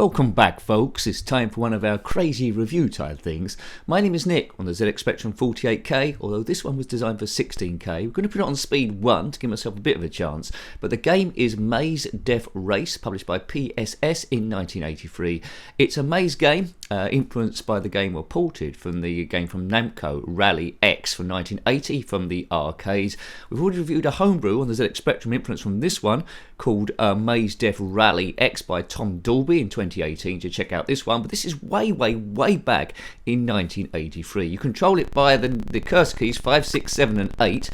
Welcome back, folks. It's time for one of our crazy review type things. My name is Nick on the ZX Spectrum 48K, although this one was designed for 16K. We're going to put it on speed 1 to give myself a bit of a chance. But the game is Maze Death Race, published by PSS in 1983. It's a maze game influenced by the game, or ported from the game from NAMCO, Rally X from 1980 from the arcades. We've already reviewed a homebrew on the ZX Spectrum influence from this one called Maze Death Rally X by Tom Dolby in 2018 to check out this one, but this is way back in 1983. You control it via the cursor keys 5, 6, 7 and 8.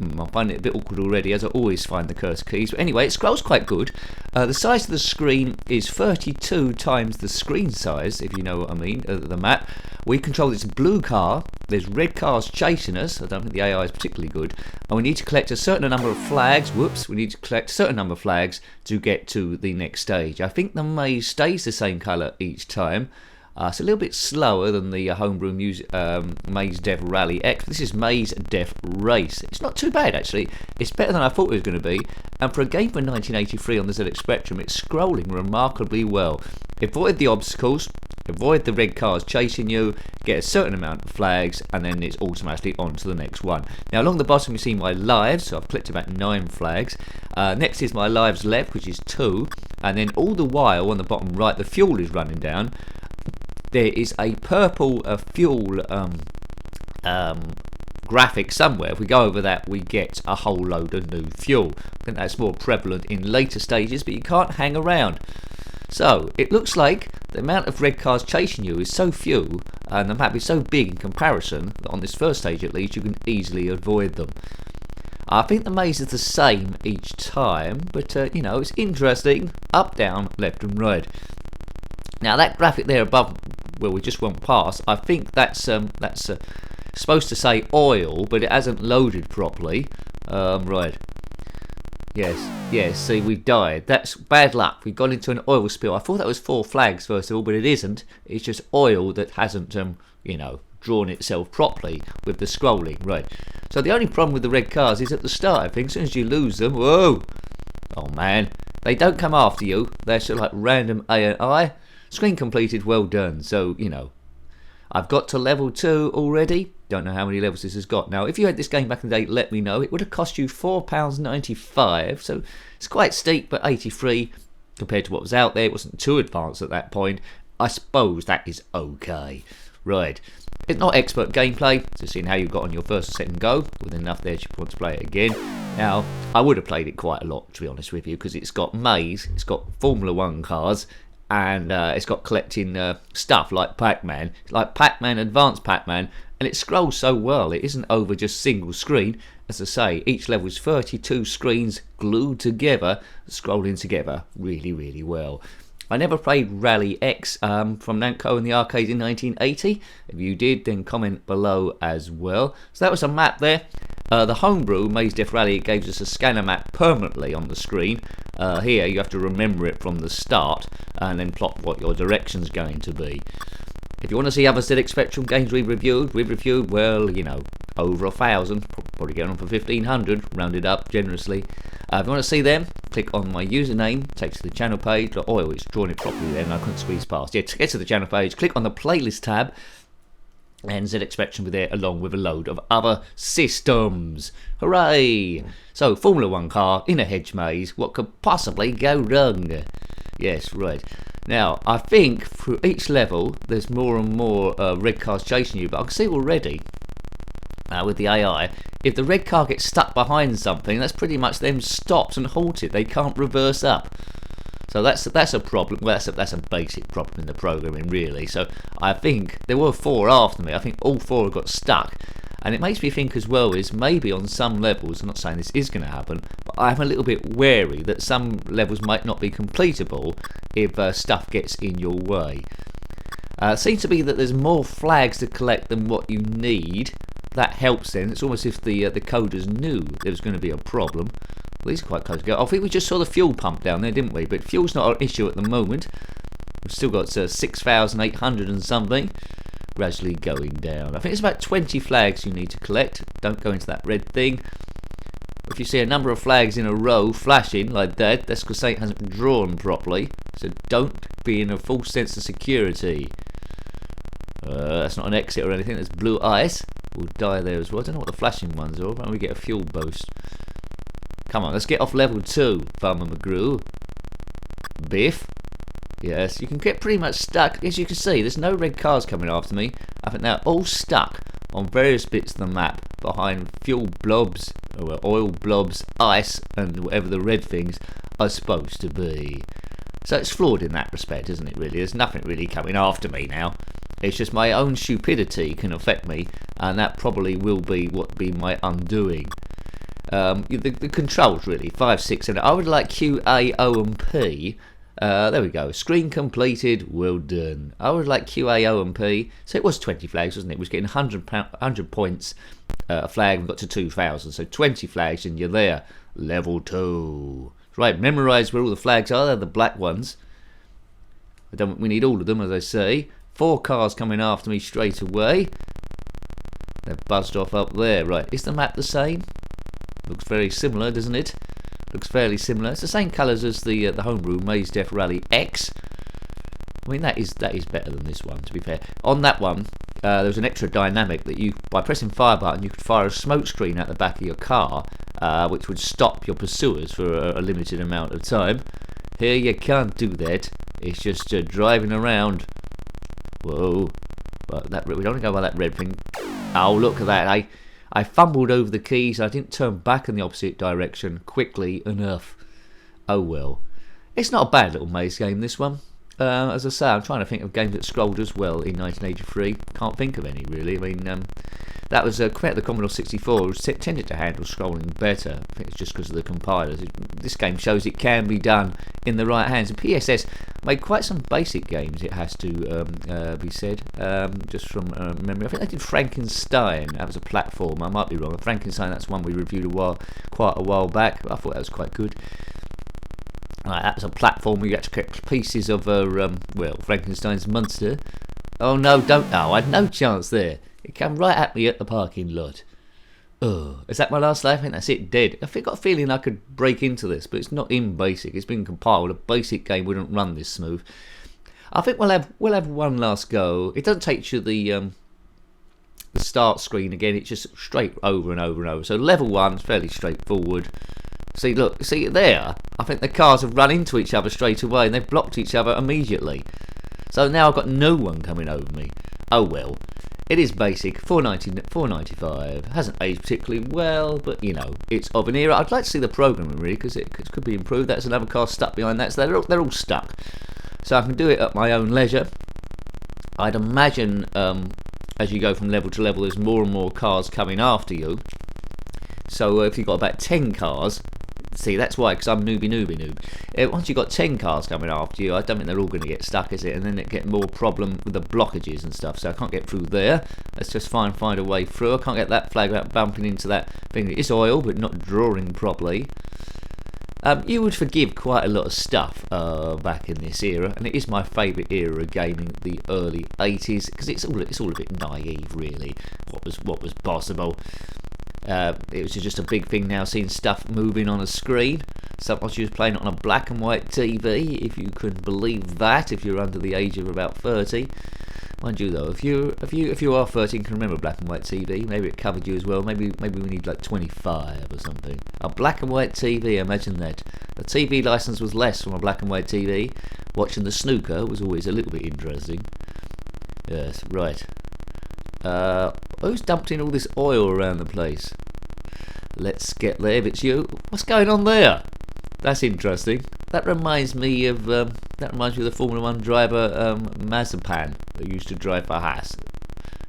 I find it a bit awkward already, as I always find the cursor keys, but anyway, it scrolls quite good. The size of the screen is 32 times the screen size, if you know what I mean, the map. We control this blue car, there's red cars chasing us, I don't think the AI is particularly good, and we need to collect a certain number of flags, we need to collect a certain number of flags to get to the next stage. I think the maze stays the same colour each time. It's a little bit slower than the homebrew Maze Death Rally X. This is Maze Death Race. It's not too bad, actually. It's better than I thought it was going to be. And for a game from 1983 on the ZX Spectrum, it's scrolling remarkably well. Avoid the obstacles, avoid the red cars chasing you, get a certain amount of flags, and then it's automatically on to the next one. Now, along the bottom you see my lives, so I've collected about 9 flags. Next is my lives left, which is 2. And then all the while, on the bottom right, the fuel is running down. There is a purple fuel graphic somewhere. If we go over that, we get a whole load of new fuel. I think that's more prevalent in later stages, but you can't hang around. So it looks like the amount of red cars chasing you is so few, and the map is so big in comparison, that on this first stage at least, you can easily avoid them. I think the maze is the same each time, but you know, it's interesting. Up, down, left and right. Now that graphic there above, where we just went past, I think that's supposed to say oil, but it hasn't loaded properly. Right. Yes, see, we've died. That's bad luck. We've gone into an oil spill. I thought that was 4 flags first of all, but it isn't. It's just oil that hasn't, you know, drawn itself properly with the scrolling. Right. So the only problem with the red cars is at the start, I think. As soon as you lose them, whoa! Oh man, they don't come after you. They're sort of like random A and I. Screen completed, well done. So, you know, I've got to level 2 already. Don't know how many levels this has got. Now, if you had this game back in the day, let me know. It would have cost you £4.95. So it's quite steep, but 83 compared to what was out there. It wasn't too advanced at that point. I suppose that is okay. Right. It's not expert gameplay, just seeing how you got on your first or second go, with enough there to want to play it again. Now, I would have played it quite a lot, to be honest with you, because it's got maze, it's got Formula 1 cars, and it's got collecting stuff like Pac-Man, like Pac-Man, Advanced Pac-Man, and it scrolls so well. It isn't over just single screen. As I say, each level is 32 screens glued together, scrolling together really well. I never played Rally X from NAMCO in the arcade in 1980. If you did, then comment below as well. So that was a map there. The homebrew Maze Death Rally gave us a scanner map permanently on the screen. Here you have to remember it from the start and then plot what your direction's going to be. If you want to see other ZX Spectrum games we've reviewed, well, you know, over 1,000, probably going on for 1,500, rounded up generously. If you want to see them, click on my username, takes to the channel page. Oh, it's drawn it properly there and I couldn't squeeze past. Yeah, to get to the channel page, click on the playlist tab, and ZX Spectrum will be there along with a load of other systems. Hooray! So, Formula 1 car in a hedge maze, what could possibly go wrong? Yes, right. Now, I think for each level, there's more and more red cars chasing you, but I can see already, with the AI, if the red car gets stuck behind something, that's pretty much them stopped and halted. They can't reverse up. So that's a problem. Well, that's a basic problem in the programming, really. So I think there were 4 after me. I think all 4 have got stuck. And it makes me think as well is maybe on some levels, I'm not saying this is going to happen, but I'm a little bit wary that some levels might not be completable if stuff gets in your way. It seems to be that there's more flags to collect than what you need. That helps then. It's almost as if the coders knew there was going to be a problem. Well, these are quite close to go. I think we just saw the fuel pump down there, didn't we? But fuel's not an issue at the moment. We've still got 6,800 and something. Gradually going down. I think it's about 20 flags you need to collect. Don't go into that red thing. If you see a number of flags in a row flashing like that, that's because something hasn't been drawn properly. So don't being a false sense of security. That's not an exit or anything. There's blue ice. We'll die there as well. I don't know what the flashing ones are. Why don't we get a fuel boost? Come on, let's get off level 2, Farmer McGrew. Biff. Yes, you can get pretty much stuck. As you can see, there's no red cars coming after me. I think they're all stuck on various bits of the map behind fuel blobs, or oil blobs, ice, and whatever the red things are supposed to be. So it's flawed in that respect, isn't it, really? There's nothing really coming after me now. It's just my own stupidity can affect me, and that probably will be what be my undoing. The controls, really, 5, 6, and I would like Q, A, O, and P. There we go. Screen completed. Well done. I would like Q, A, O, and P. So it was 20 flags, wasn't it? It was getting 100 points a flag and got to 2,000. So 20 flags and you're there. Level 2. Right, memorise where all the flags are. They're the black ones. We need all of them, as I say. 4 cars coming after me straight away. They've buzzed off up there. Right, is the map the same? Looks very similar, doesn't it? Looks fairly similar. It's the same colours as the homebrew Maze Death Rally X. I mean, that is better than this one, to be fair. On that one, there was an extra dynamic that you, by pressing fire button, you could fire a smoke screen at the back of your car, which would stop your pursuers for a limited amount of time. Here you can't do that. It's just driving around. Whoa! But we don't want to go by that red thing. Oh, look at that! I fumbled over the keys. I didn't turn back in the opposite direction quickly enough. Oh well. It's not a bad little maze game, this one. As I say, I'm trying to think of games that scrolled as well in 1983. Can't think of any, really. I mean, that was compared to the Commodore 64, which tended to handle scrolling better. I think it's just because of the compilers. This game shows it can be done in the right hands. And PSS made quite some basic games, it has to be said, just from memory. I think they did Frankenstein. That was a platform. I might be wrong. Frankenstein, that's one we reviewed quite a while back. I thought that was quite good. Right, that was a platform where you had to collect pieces of Frankenstein's monster. Oh no, don't. Oh, I had no chance there. It came right at me at the parking lot. Oh, is that my last life? I think that's it, dead. I got a feeling I could break into this, but it's not in basic. It's been compiled. A basic game wouldn't run this smooth. I think we'll have one last go. It doesn't take you the start screen again. It's just straight over and over and over. So level 1 is fairly straightforward. See, look, see there? I think the cars have run into each other straight away and they've blocked each other immediately. So now I've got no one coming over me. Oh well. It is basic, $4.95. Hasn't aged particularly well, but you know, it's of an era. I'd like to see the programming really, because it could be improved. That's another car stuck behind that, so they're all stuck. So I can do it at my own leisure. I'd imagine as you go from level to level, there's more and more cars coming after you. So if you've got about 10 cars, see, that's why, because I'm noob. Once you've got 10 cars coming after you, I don't think they're all going to get stuck, is it? And then it get more problem with the blockages and stuff. So I can't get through there. Let's just find a way through. I can't get that flag without bumping into that thing. It's oil, but not drawing properly. You would forgive quite a lot of stuff back in this era, and it is my favourite era of gaming, the early 80s, because it's all a bit naive, really. What was possible. It was just a big thing now, seeing stuff moving on a screen. Sometimes you was playing it on a black and white TV, if you could believe that, if you're under the age of about 30. Mind you though, if you are 30 and can remember black and white TV, maybe it covered you as well. Maybe we need like 25 or something. A black and white TV, imagine that. The TV license was less from a black and white TV. Watching the snooker was always a little bit interesting. Yes, right. Who's dumped in all this oil around the place? Let's get there. If it's you, what's going on there? That's interesting. That reminds me of the Formula 1 driver Mazepan that used to drive for Haas.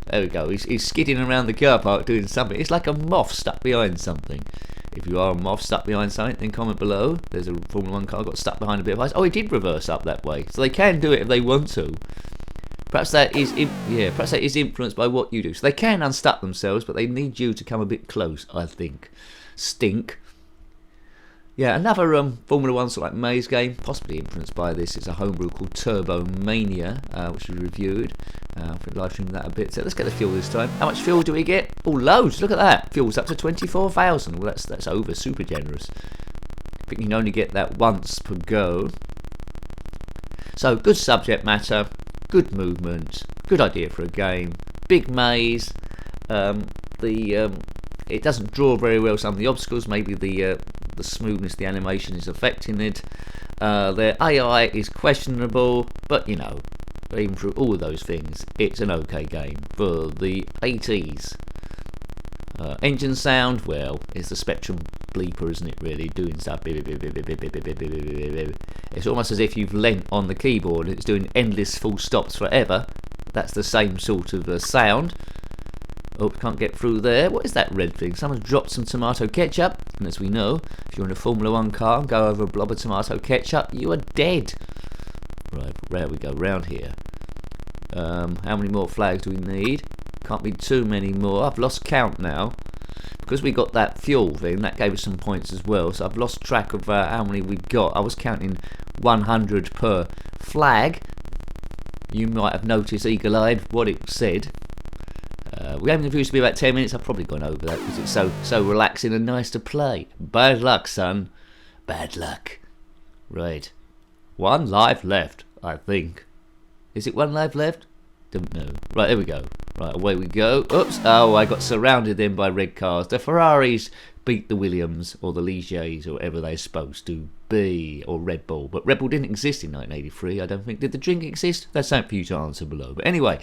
There we go. He's skidding around the car park doing something. It's like a moth stuck behind something. If you are a moth stuck behind something, then comment below. There's a Formula 1 car got stuck behind a bit of ice. Oh, he did reverse up that way, so they can do it if they want to. Perhaps that is influenced by what you do. So they can unstuck themselves, but they need you to come a bit close, I think. Stink. Yeah, another Formula 1 sort of like maze game, possibly influenced by this. It's a homebrew called Turbo Mania, which we reviewed. I think live streamed that a bit. So let's get the fuel this time. How much fuel do we get? Oh, loads! Look at that. Fuel's up to 24,000. Well, that's over super generous. I think you can only get that once per go. So good subject matter, good movement, good idea for a game, big maze. It doesn't draw very well some of the obstacles, maybe the smoothness, the animation is affecting it. Their AI is questionable, but you know, even through all of those things, it's an okay game for the 80s. Engine sound, well, it's the Spectrum bleeper, isn't it, really, doing stuff. It's almost as if you've leant on the keyboard and it's doing endless full stops forever. That's the same sort of sound. Oh, can't get through there. What is that red thing? Someone's dropped some tomato ketchup, and as we know, if you're in a Formula 1 car and go over a blob of tomato ketchup, you are dead. Right, there we go, round here. How many more flags do we need? Can't be too many more. I've lost count now. Because we got that fuel thing, that gave us some points as well, so I've lost track of how many we got. I was counting 100 per flag. You might have noticed eagle-eyed what it said. We aim the views to be about 10 minutes. I've probably gone over that because it's so relaxing and nice to play. Bad luck, son. Bad luck. Right. 1 life left, I think. Is it 1 life left? Don't know. Right, there we go. Right, away we go. Oops. Oh, I got surrounded then by red cars. The Ferraris beat the Williams or the Ligiers or whatever they're supposed to be, or Red Bull. But Red Bull didn't exist in 1983, I don't think. Did the drink exist? That's something for you to answer below. But anyway,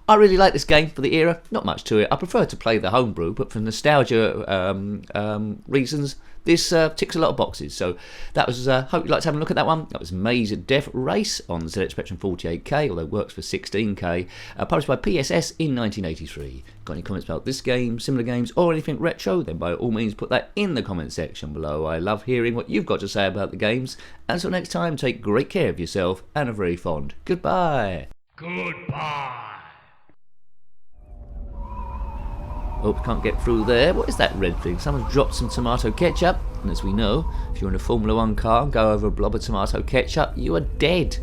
I really like this game for the era. Not much to it. I prefer to play the homebrew, but for nostalgia reasons, this ticks a lot of boxes. So that was, hope you liked having a look at that one. That was Maze Death Race on the ZX Spectrum 48K, although it works for 16K, published by PSS in 1983. Got any comments about this game, similar games, or anything retro? Then by all means put that in the comment section below. I love hearing what you've got to say about the games. Until next time, take great care of yourself and a very fond goodbye. Goodbye. Oh, can't get through there. What is that red thing? Someone's dropped some tomato ketchup, and as we know, if you're in a Formula 1 car and go over a blob of tomato ketchup, you are dead.